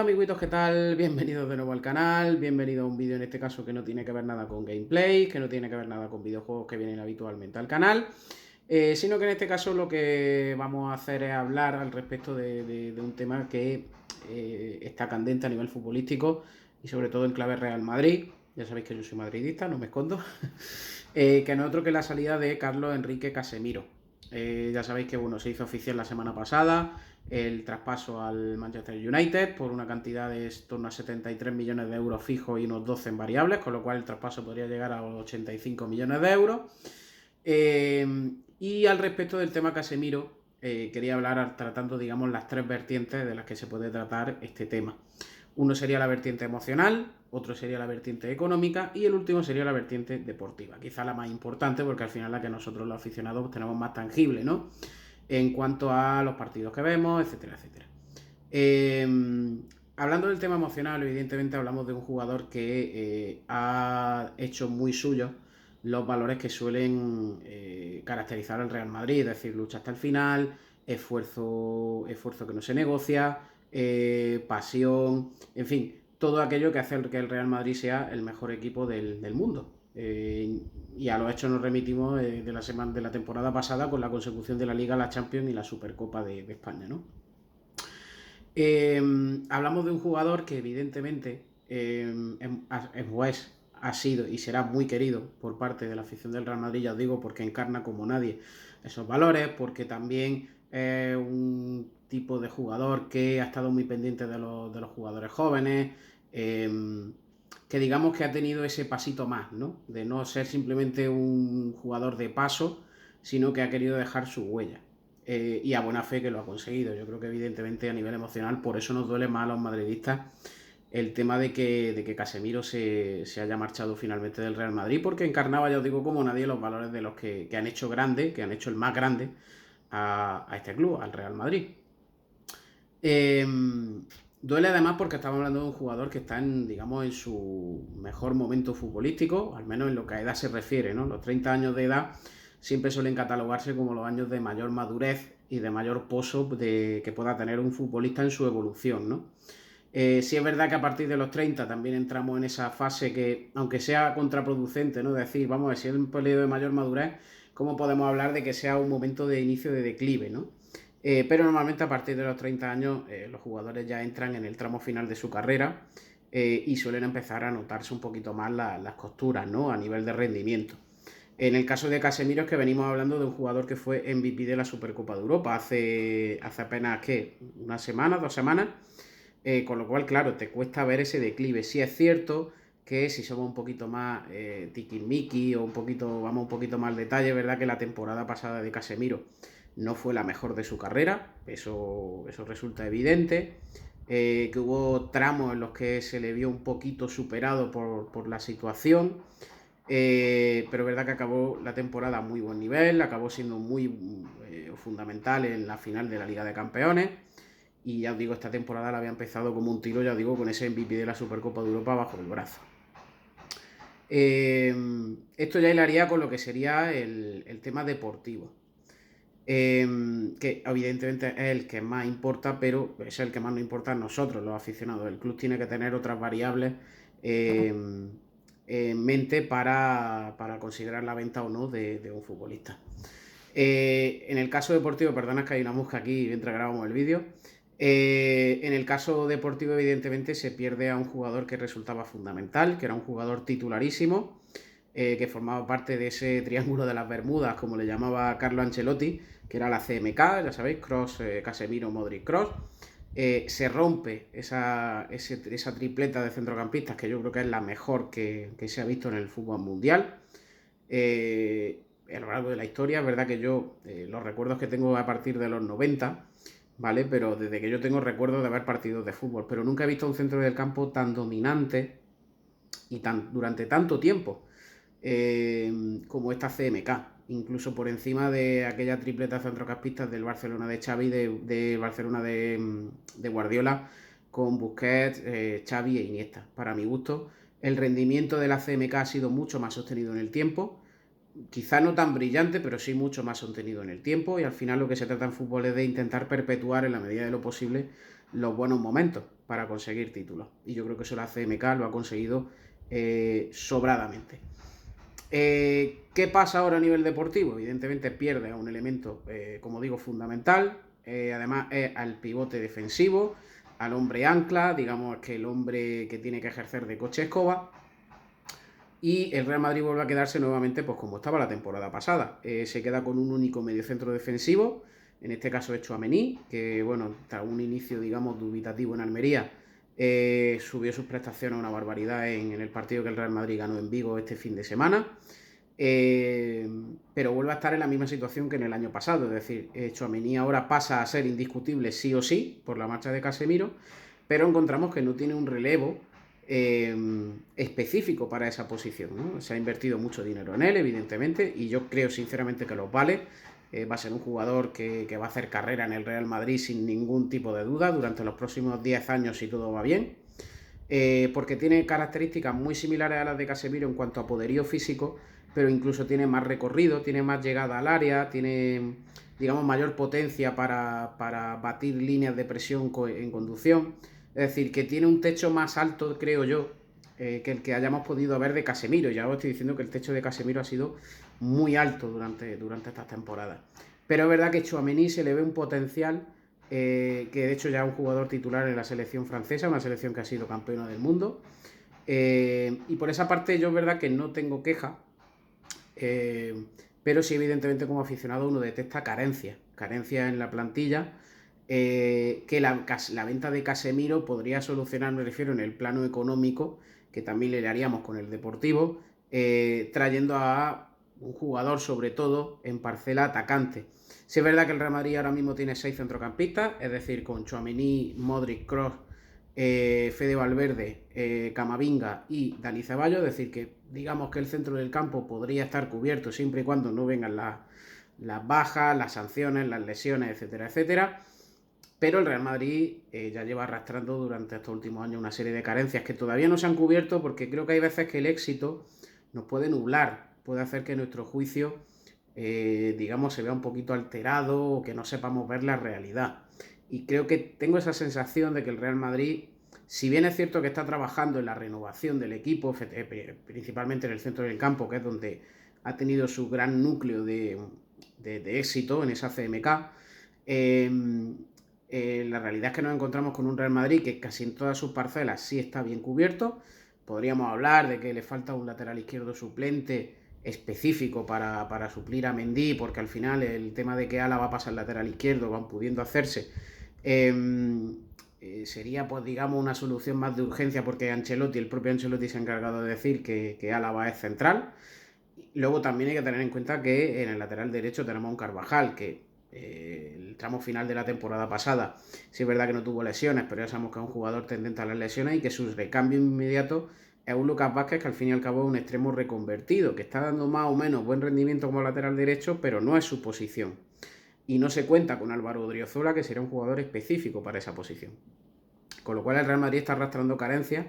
amiguitos, ¿qué tal? Bienvenidos de nuevo al canal, bienvenido a un vídeo en este caso que no tiene que ver nada con gameplay, que no tiene que ver nada con videojuegos que vienen habitualmente al canal, sino que en este caso lo que vamos a hacer es hablar al respecto de un tema que está candente a nivel futbolístico y sobre todo en clave Real Madrid. Ya sabéis que yo soy madridista, no me escondo. Que no es otro que la salida de Carlos Enrique Casemiro. Ya sabéis que bueno, se hizo oficial la semana pasada el traspaso al Manchester United por una cantidad de torno a 73 millones de euros fijos y unos 12 en variables, con lo cual el traspaso podría llegar a los 85 millones de euros. Y al respecto del tema Casemiro, quería hablar tratando, digamos, las tres vertientes de las que se puede tratar este tema. Uno sería la vertiente emocional, otro sería la vertiente económica y el último sería la vertiente deportiva. Quizá la más importante porque al final la que nosotros los aficionados tenemos más tangible, ¿no? En cuanto a los partidos que vemos, etcétera, etcétera. Hablando del tema emocional, evidentemente hablamos de un jugador que ha hecho muy suyo los valores que suelen caracterizar al Real Madrid, es decir, lucha hasta el final, esfuerzo que no se negocia, pasión, en fin, todo aquello que hace que el Real Madrid sea el mejor equipo del mundo. Y a los hechos nos remitimos de la temporada pasada con la consecución de la Liga, la Champions y la Supercopa de España, ¿no? Hablamos de un jugador que evidentemente ha sido y será muy querido por parte de la afición del Real Madrid, ya os digo, porque encarna como nadie esos valores, porque también es un tipo de jugador que ha estado muy pendiente de los jugadores jóvenes, que digamos que ha tenido ese pasito más, ¿no? De no ser simplemente un jugador de paso, sino que ha querido dejar su huella. Y a buena fe que lo ha conseguido. Yo creo que evidentemente a nivel emocional, por eso nos duele más a los madridistas el tema de que Casemiro se haya marchado finalmente del Real Madrid, porque encarnaba, ya os digo, como nadie los valores de los que han hecho grande, que han hecho el más grande a este club, al Real Madrid. Eh, Duele además porque estamos hablando de un jugador que está en, digamos, en su mejor momento futbolístico, al menos en lo que a edad se refiere, ¿no? Los 30 años de edad siempre suelen catalogarse como los años de mayor madurez y de mayor pozo que pueda tener un futbolista en su evolución, ¿no? Sí es verdad que a partir de los 30 también entramos en esa fase que, aunque sea contraproducente, ¿no? Decir, vamos a ver, si es un periodo de mayor madurez, ¿cómo podemos hablar de que sea un momento de inicio de declive, ¿no? Pero normalmente a partir de los 30 años los jugadores ya entran en el tramo final de su carrera y suelen empezar a notarse un poquito más las costuras, ¿no? A nivel de rendimiento. En el caso de Casemiro es que venimos hablando de un jugador que fue MVP de la Supercopa de Europa hace apenas, ¿qué? Una semana, 2 semanas. Con lo cual, claro, te cuesta ver ese declive. Sí es cierto que si somos un poquito más tiquismiquis o vamos un poquito más al detalle, verdad que la temporada pasada de Casemiro no fue la mejor de su carrera, eso resulta evidente. Que hubo tramos en los que se le vio un poquito superado por la situación. Pero es verdad que acabó la temporada a muy buen nivel, acabó siendo muy fundamental en la final de la Liga de Campeones. Y ya os digo, esta temporada la había empezado como un tiro, ya os digo, con ese MVP de la Supercopa de Europa bajo el brazo. Esto ya hilaría con lo que sería el tema deportivo. Que evidentemente es el que más importa, pero es el que más nos importa a nosotros, los aficionados. El club tiene que tener otras variables en mente para considerar la venta o no de un futbolista. En el caso deportivo, perdona que hay una mosca aquí mientras grabamos el vídeo. En el caso deportivo, evidentemente, se pierde a un jugador que resultaba fundamental, que era un jugador titularísimo, que formaba parte de ese triángulo de las Bermudas, como le llamaba Carlo Ancelotti, que era la CMK, ya sabéis, Kroos, Casemiro, Modric, Kroos. Se rompe esa tripleta de centrocampistas, que yo creo que es la mejor que se ha visto en el fútbol mundial. A lo largo de la historia, es verdad que yo los recuerdos que tengo a partir de los 90, ¿vale? Pero desde que yo tengo recuerdos de ver partidos de fútbol, pero nunca he visto un centro del campo tan dominante y durante tanto tiempo como esta CMK, incluso por encima de aquella tripleta centrocampistas del Barcelona de Xavi, de Barcelona de Guardiola, con Busquets, Xavi e Iniesta. Para mi gusto, el rendimiento de la CMK ha sido mucho más sostenido en el tiempo, quizá no tan brillante, pero sí mucho más sostenido en el tiempo, y al final lo que se trata en fútbol es de intentar perpetuar en la medida de lo posible los buenos momentos. para conseguir títulos. Y yo creo que eso la CMK lo ha conseguido sobradamente. ¿Qué pasa ahora a nivel deportivo? Evidentemente pierde a un elemento, como digo, fundamental. Además es al pivote defensivo, al hombre ancla, digamos que el hombre que tiene que ejercer de coche escoba. Y el Real Madrid vuelve a quedarse nuevamente pues como estaba la temporada pasada. Se queda con un único mediocentro defensivo, en este caso es Tchouaméni, que bueno, tras un inicio digamos dubitativo en Almería, subió sus prestaciones a una barbaridad en el partido que el Real Madrid ganó en Vigo este fin de semana. Pero vuelve a estar en la misma situación que en el año pasado, es decir, Tchouaméni ahora pasa a ser indiscutible sí o sí por la marcha de Casemiro, pero encontramos que no tiene un relevo específico para esa posición, ¿no? Se ha invertido mucho dinero en él, evidentemente, y yo creo sinceramente que los vale. Va a ser un jugador que va a hacer carrera en el Real Madrid sin ningún tipo de duda durante los próximos 10 años si todo va bien, porque tiene características muy similares a las de Casemiro en cuanto a poderío físico, pero incluso tiene más recorrido, tiene más llegada al área, tiene, digamos, mayor potencia para batir líneas de presión en conducción. Es decir, que tiene un techo más alto, creo yo, que el que hayamos podido ver de Casemiro. Ya os estoy diciendo que el techo de Casemiro ha sido muy alto durante estas temporadas. Pero es verdad que Tchouaméni se le ve un potencial, que de hecho ya es un jugador titular en la selección francesa, una selección que ha sido campeona del mundo. Y por esa parte yo es verdad que no tengo queja, pero sí evidentemente como aficionado uno detecta carencias en la plantilla, que la venta de Casemiro podría solucionar, me refiero en el plano económico, que también le haríamos con el Deportivo, trayendo a un jugador sobre todo en parcela atacante. Sí es verdad que el Real Madrid ahora mismo tiene 6 centrocampistas, es decir, con Tchouaméni, Modric, Kroos, Fede Valverde, Camavinga y Dani Ceballos, es decir, que digamos que el centro del campo podría estar cubierto siempre y cuando no vengan las bajas, las sanciones, las lesiones, etcétera, etcétera. Pero el Real Madrid ya lleva arrastrando durante estos últimos años una serie de carencias que todavía no se han cubierto, porque creo que hay veces que el éxito nos puede nublar, puede hacer que nuestro juicio, digamos, se vea un poquito alterado o que no sepamos ver la realidad. Y creo que tengo esa sensación de que el Real Madrid, si bien es cierto que está trabajando en la renovación del equipo, principalmente en el centro del campo, que es donde ha tenido su gran núcleo de éxito en esa CMK, la realidad es que nos encontramos con un Real Madrid que casi en todas sus parcelas sí está bien cubierto. Podríamos hablar de que le falta un lateral izquierdo suplente específico para suplir a Mendy, porque al final el tema de que Álava pasa al lateral izquierdo van pudiendo hacerse. Sería, pues digamos, una solución más de urgencia, porque el propio Ancelotti se ha encargado de decir que Álava es central. Luego también hay que tener en cuenta que en el lateral derecho tenemos a un Carvajal que el tramo final de la temporada pasada sí es verdad que no tuvo lesiones, pero ya sabemos que es un jugador tendente a las lesiones y que su recambio inmediato es un Lucas Vázquez que al fin y al cabo es un extremo reconvertido, que está dando más o menos buen rendimiento como lateral derecho, pero no es su posición. Y no se cuenta con Álvaro Odriozola, que sería un jugador específico para esa posición. Con lo cual el Real Madrid está arrastrando carencias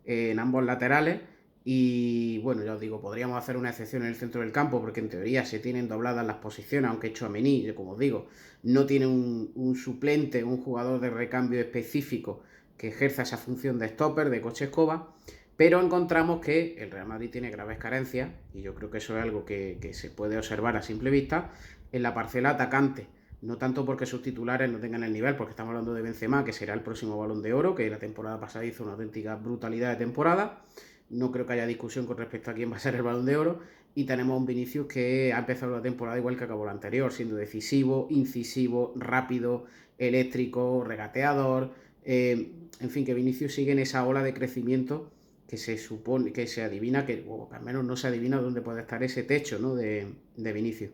en ambos laterales. Y bueno, ya os digo, podríamos hacer una excepción en el centro del campo, porque en teoría se tienen dobladas las posiciones, aunque Tchouaméni, como os digo, no tiene un suplente, un jugador de recambio específico que ejerza esa función de stopper, de coche escoba. Pero encontramos que el Real Madrid tiene graves carencias, y yo creo que eso es algo que se puede observar a simple vista, en la parcela atacante. No tanto porque sus titulares no tengan el nivel, porque estamos hablando de Benzema, que será el próximo Balón de Oro, que la temporada pasada hizo una auténtica brutalidad de temporada. No creo que haya discusión con respecto a quién va a ser el Balón de Oro. Y tenemos a un Vinicius que ha empezado la temporada igual que acabó la anterior, siendo decisivo, incisivo, rápido, eléctrico, regateador. En fin, que Vinicius sigue en esa ola de crecimiento que se supone, que se adivina, o al menos no se adivina dónde puede estar ese techo, ¿no?, de Vinicius.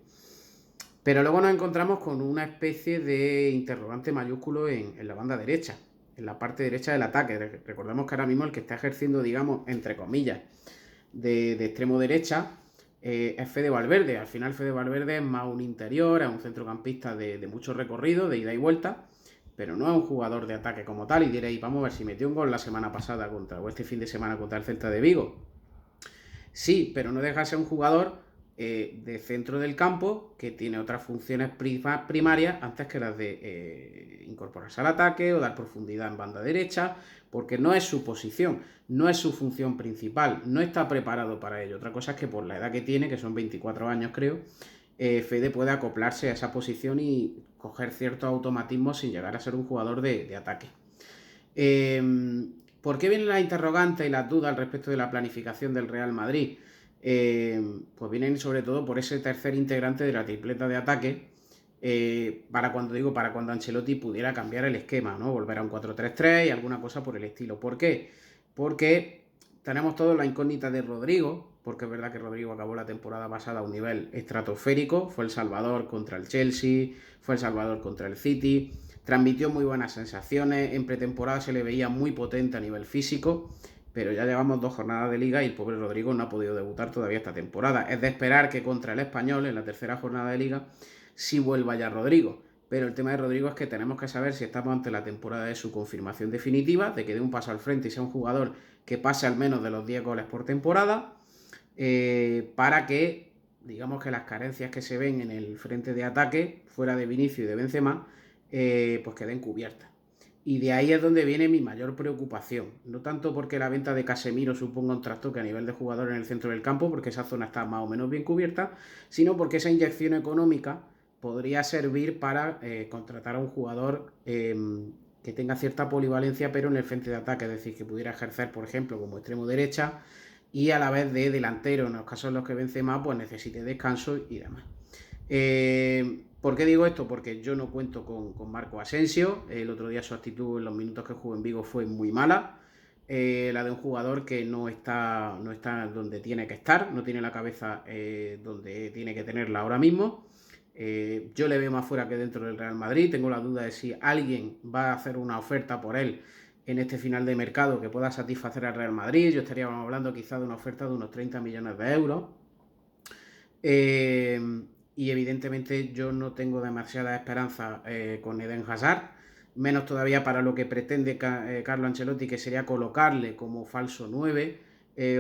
Pero luego nos encontramos con una especie de interrogante mayúsculo en la banda derecha, en la parte derecha del ataque. Recordemos que ahora mismo el que está ejerciendo, digamos, entre comillas, de extremo derecha, es Fede Valverde. Al final Fede Valverde es más un interior, es un centrocampista de mucho recorrido, de ida y vuelta, pero no es un jugador de ataque como tal. Y diréis, vamos a ver, si metió un gol la semana pasada o este fin de semana contra el Celta de Vigo. Sí, pero no deja de ser un jugador de centro del campo, que tiene otras funciones primarias antes que las de incorporarse al ataque o dar profundidad en banda derecha, porque no es su posición, no es su función principal, no está preparado para ello. Otra cosa es que por la edad que tiene, que son 24 años creo, Fede puede acoplarse a esa posición y coger ciertos automatismos sin llegar a ser un jugador de ataque. ¿Por qué vienen las interrogantes y las dudas al respecto de la planificación del Real Madrid? Pues vienen sobre todo por ese tercer integrante de la tripleta de ataque, para cuando Ancelotti pudiera cambiar el esquema, ¿no? Volver a un 4-3-3 y alguna cosa por el estilo. ¿Por qué? Porque tenemos todos la incógnita de Rodrigo, porque es verdad que Rodrigo acabó la temporada pasada a un nivel estratosférico, fue el salvador contra el Chelsea, fue el salvador contra el City, transmitió muy buenas sensaciones, en pretemporada se le veía muy potente a nivel físico, pero ya llevamos 2 jornadas de liga y el pobre Rodrigo no ha podido debutar todavía esta temporada. Es de esperar que contra el Español, en la tercera jornada de liga, sí vuelva ya Rodrigo. Pero el tema de Rodrigo es que tenemos que saber si estamos ante la temporada de su confirmación definitiva, de que dé un paso al frente y sea un jugador que pase al menos de los 10 goles por temporada, para que, digamos que las carencias que se ven en el frente de ataque, fuera de Vinicius y de Benzema, pues queden cubiertas. Y de ahí es donde viene mi mayor preocupación. No tanto porque la venta de Casemiro suponga un trastoque a nivel de jugador en el centro del campo, porque esa zona está más o menos bien cubierta, sino porque esa inyección económica podría servir para contratar a un jugador que tenga cierta polivalencia, pero en el frente de ataque, es decir, que pudiera ejercer, por ejemplo, como extremo derecha y a la vez de delantero, en los casos en los que Benzema pues necesite descanso y demás. ¿Por qué digo esto? Porque yo no cuento con Marco Asensio. El otro día su actitud en los minutos que jugó en Vigo fue muy mala. La de un jugador que no está donde tiene que estar, no tiene la cabeza donde tiene que tenerla ahora mismo. Yo le veo más fuera que dentro del Real Madrid. Tengo la duda de si alguien va a hacer una oferta por él en este final de mercado que pueda satisfacer al Real Madrid. Yo estaría hablando quizá de una oferta de unos 30 millones de euros. Y evidentemente yo no tengo demasiada esperanza con Eden Hazard, menos todavía para lo que pretende Carlo Ancelotti, que sería colocarle como falso 9,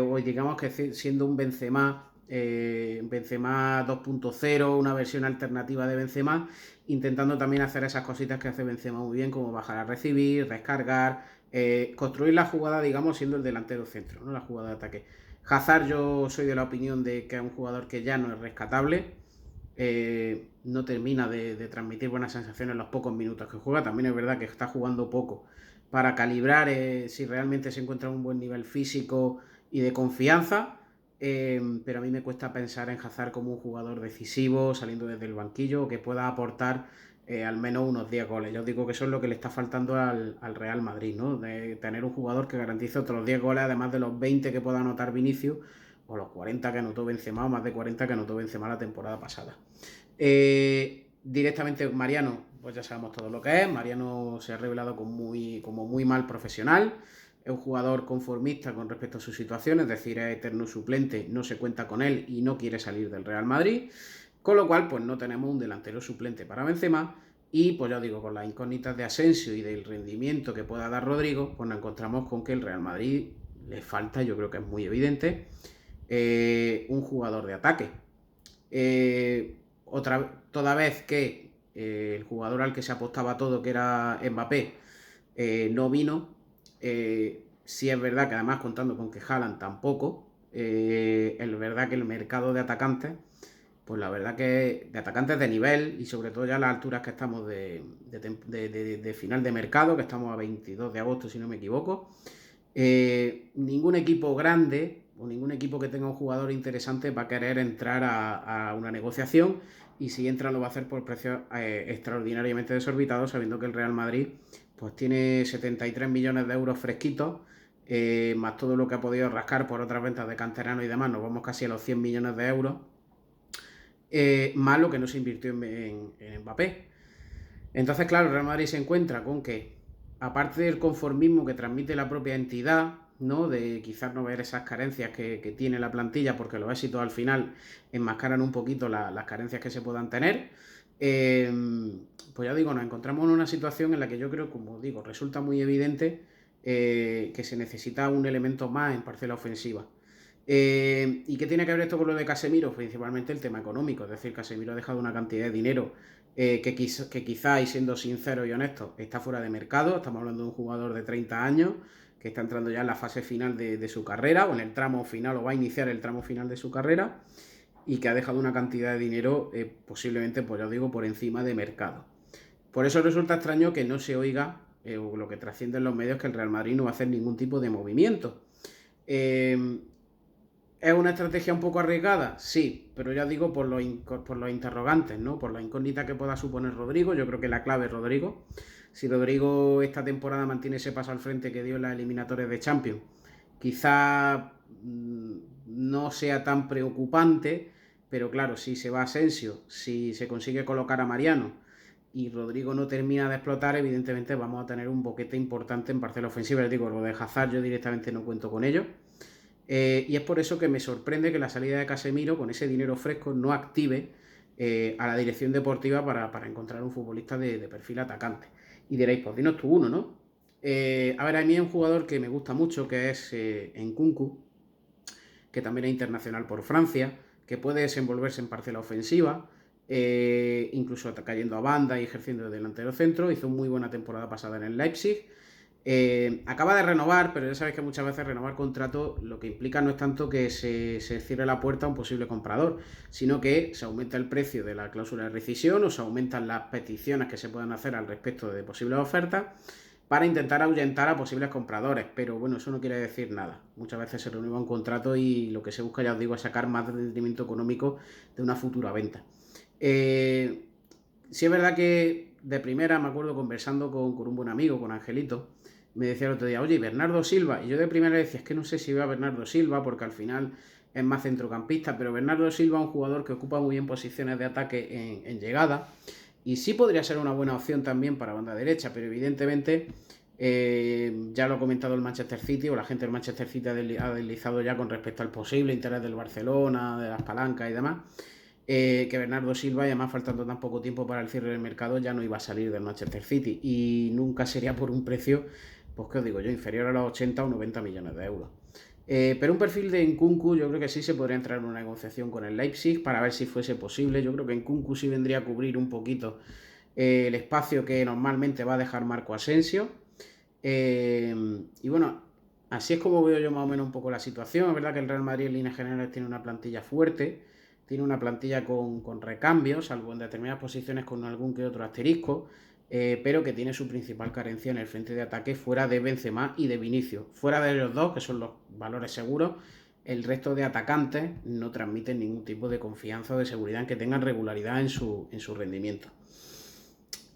o digamos que siendo un Benzema 2.0, una versión alternativa de Benzema, intentando también hacer esas cositas que hace Benzema muy bien, como bajar a recibir, descargar, construir la jugada, digamos, siendo el delantero centro, ¿no? La jugada de ataque. Hazard, yo soy de la opinión de que es un jugador que ya no es rescatable, no termina de transmitir buenas sensaciones en los pocos minutos que juega. También es verdad que está jugando poco para calibrar si realmente se encuentra en un buen nivel físico y de confianza, pero a mí me cuesta pensar en Hazard como un jugador decisivo, saliendo desde el banquillo, que pueda aportar al menos unos 10 goles. Yo os digo que eso es lo que le está faltando al Real Madrid, ¿no? De tener un jugador que garantice otros 10 goles, además de los 20 que pueda anotar Vinicius, o los 40 que anotó Benzema, o más de 40 que anotó Benzema la temporada pasada. Directamente Mariano, pues ya sabemos todo lo que es. Mariano se ha revelado como muy mal profesional. Es un jugador conformista con respecto a su situación, es decir, es eterno suplente, no se cuenta con él y no quiere salir del Real Madrid. Con lo cual, pues no tenemos un delantero suplente para Benzema. Y pues ya os digo, con las incógnitas de Asensio y del rendimiento que pueda dar Rodrigo, pues nos encontramos con que el Real Madrid le falta, yo creo que es muy evidente, un jugador de ataque. Toda vez que el jugador al que se apostaba todo, que era Mbappé, no vino, sí es verdad que además contando con que Haaland tampoco, es verdad que el mercado de atacantes, pues la verdad que de atacantes de nivel y sobre todo ya a las alturas que estamos de final de mercado, que estamos a 22 de agosto si no me equivoco, ningún equipo grande o ningún equipo que tenga un jugador interesante va a querer entrar a una negociación, y si entra lo va a hacer por precios extraordinariamente desorbitados, sabiendo que el Real Madrid pues tiene 73 millones de euros fresquitos, más todo lo que ha podido rascar por otras ventas de canteranos y demás, nos vamos casi a los 100 millones de euros, más lo que no se invirtió en Mbappé. Entonces, claro, el Real Madrid se encuentra con que, aparte del conformismo que transmite la propia entidad, ¿no? De quizás no ver esas carencias que tiene la plantilla, porque los éxitos al final enmascaran un poquito las carencias que se puedan tener, pues ya digo, nos encontramos en una situación en la que yo creo, como digo, resulta muy evidente que se necesita un elemento más en parcela ofensiva. ¿Y qué tiene que ver esto con lo de Casemiro? Principalmente el tema económico, es decir, Casemiro ha dejado una cantidad de dinero que quizá, y siendo sincero y honesto, está fuera de mercado. Estamos hablando de un jugador de 30 años que está entrando ya en la fase final de su carrera, o en el tramo final, o va a iniciar el tramo final de su carrera, y que ha dejado una cantidad de dinero posiblemente, pues ya os digo, por encima de mercado. Por eso resulta extraño que no se oiga, o lo que trasciende en los medios, que el Real Madrid no va a hacer ningún tipo de movimiento. ¿Es una estrategia un poco arriesgada? Sí, pero ya digo por los interrogantes, ¿no? Por la incógnita que pueda suponer Rodrigo. Yo creo que la clave es Rodrigo. Si Rodrigo esta temporada mantiene ese paso al frente que dio en las eliminatorias de Champions, quizá no sea tan preocupante, pero claro, si se va Asensio, si se consigue colocar a Mariano y Rodrigo no termina de explotar, evidentemente vamos a tener un boquete importante en parcela ofensiva. Les digo, lo de Hazard yo directamente no cuento con ello. Y es por eso que me sorprende que la salida de Casemiro, con ese dinero fresco, no active a la dirección deportiva para encontrar un futbolista de perfil atacante. Y diréis, pues dinos tú uno, ¿no? A ver, a mí hay un jugador que me gusta mucho, que es Nkunku, que también es internacional por Francia, que puede desenvolverse en parcela ofensiva, incluso cayendo a banda y ejerciendo de delantero centro. Hizo una muy buena temporada pasada en el Leipzig. Acaba de renovar, pero ya sabéis que muchas veces renovar contrato lo que implica no es tanto que se cierre la puerta a un posible comprador, sino que se aumenta el precio de la cláusula de rescisión o se aumentan las peticiones que se puedan hacer al respecto de posibles ofertas para intentar ahuyentar a posibles compradores. Pero bueno, eso no quiere decir nada. Muchas veces se renueva un contrato y lo que se busca, ya os digo, es sacar más rendimiento económico de una futura venta. Sí es verdad que de primera me acuerdo conversando con un buen amigo, con Angelito, me decía el otro día, oye, Bernardo Silva. Y yo de primera decía, es que no sé si veo a Bernardo Silva, porque al final es más centrocampista, pero Bernardo Silva es un jugador que ocupa muy bien posiciones de ataque en llegada. Y sí podría ser una buena opción también para banda derecha, pero evidentemente ya lo ha comentado el Manchester City, o la gente del Manchester City ha deslizado ya con respecto al posible interés del Barcelona, de las palancas y demás. Que Bernardo Silva, y además faltando tan poco tiempo para el cierre del mercado, ya no iba a salir del Manchester City y nunca sería por un precio, pues que os digo yo, inferior a los 80 o 90 millones de euros. Pero un perfil de Nkunku yo creo que sí se podría entrar en una negociación con el Leipzig para ver si fuese posible. Yo creo que Nkunku sí vendría a cubrir un poquito el espacio que normalmente va a dejar Marco Asensio. Y bueno, así es como veo yo más o menos un poco la situación. Es verdad que el Real Madrid en líneas generales tiene una plantilla fuerte, tiene una plantilla con recambios, salvo en determinadas posiciones con algún que otro asterisco, pero que tiene su principal carencia en el frente de ataque fuera de Benzema y de Vinicius. Fuera de los dos, que son los valores seguros, el resto de atacantes no transmiten ningún tipo de confianza o de seguridad en que tengan regularidad en su rendimiento.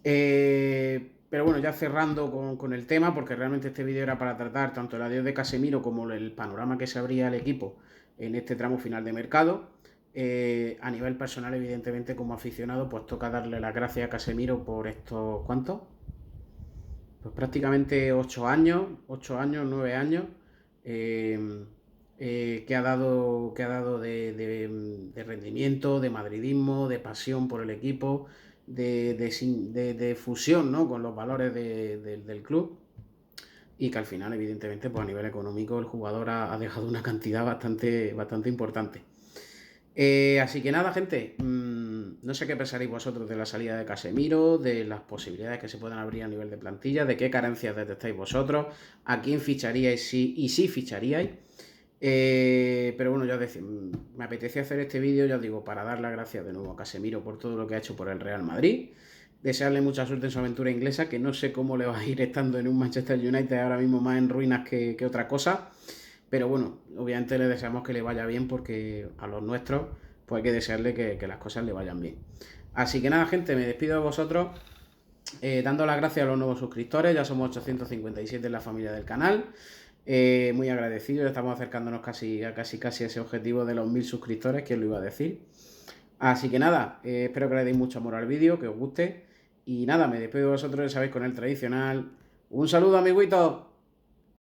Pero bueno, ya cerrando con el tema, porque realmente este vídeo era para tratar tanto el adiós de Casemiro como el panorama que se abría al equipo en este tramo final de mercado. A nivel personal, evidentemente, como aficionado, pues toca darle las gracias a Casemiro por estos, ¿cuántos? Pues prácticamente 8 años, 9 años, que ha dado de rendimiento, de madridismo, de pasión por el equipo, de fusión, ¿no?, con los valores del club, y que al final, evidentemente, pues a nivel económico el jugador ha dejado una cantidad bastante importante. Así que nada, gente, no sé qué pensaréis vosotros de la salida de Casemiro, de las posibilidades que se puedan abrir a nivel de plantilla, de qué carencias detectáis vosotros, a quién ficharíais y si ficharíais. Pero bueno, ya me apetece hacer este vídeo, ya os digo, para dar las gracias de nuevo a Casemiro por todo lo que ha hecho por el Real Madrid. Desearle mucha suerte en su aventura inglesa, que no sé cómo le va a ir estando en un Manchester United ahora mismo más en ruinas que otra cosa. Pero bueno, obviamente le deseamos que le vaya bien, porque a los nuestros pues hay que desearle que las cosas le vayan bien. Así que nada, gente, me despido de vosotros dando las gracias a los nuevos suscriptores. Ya somos 857 en la familia del canal. Muy agradecidos, estamos acercándonos casi a ese objetivo de los 1000 suscriptores, que os lo iba a decir. Así que nada, espero que le deis mucho amor al vídeo, que os guste. Y nada, me despido de vosotros, ya sabéis, con el tradicional. ¡Un saludo, amiguitos!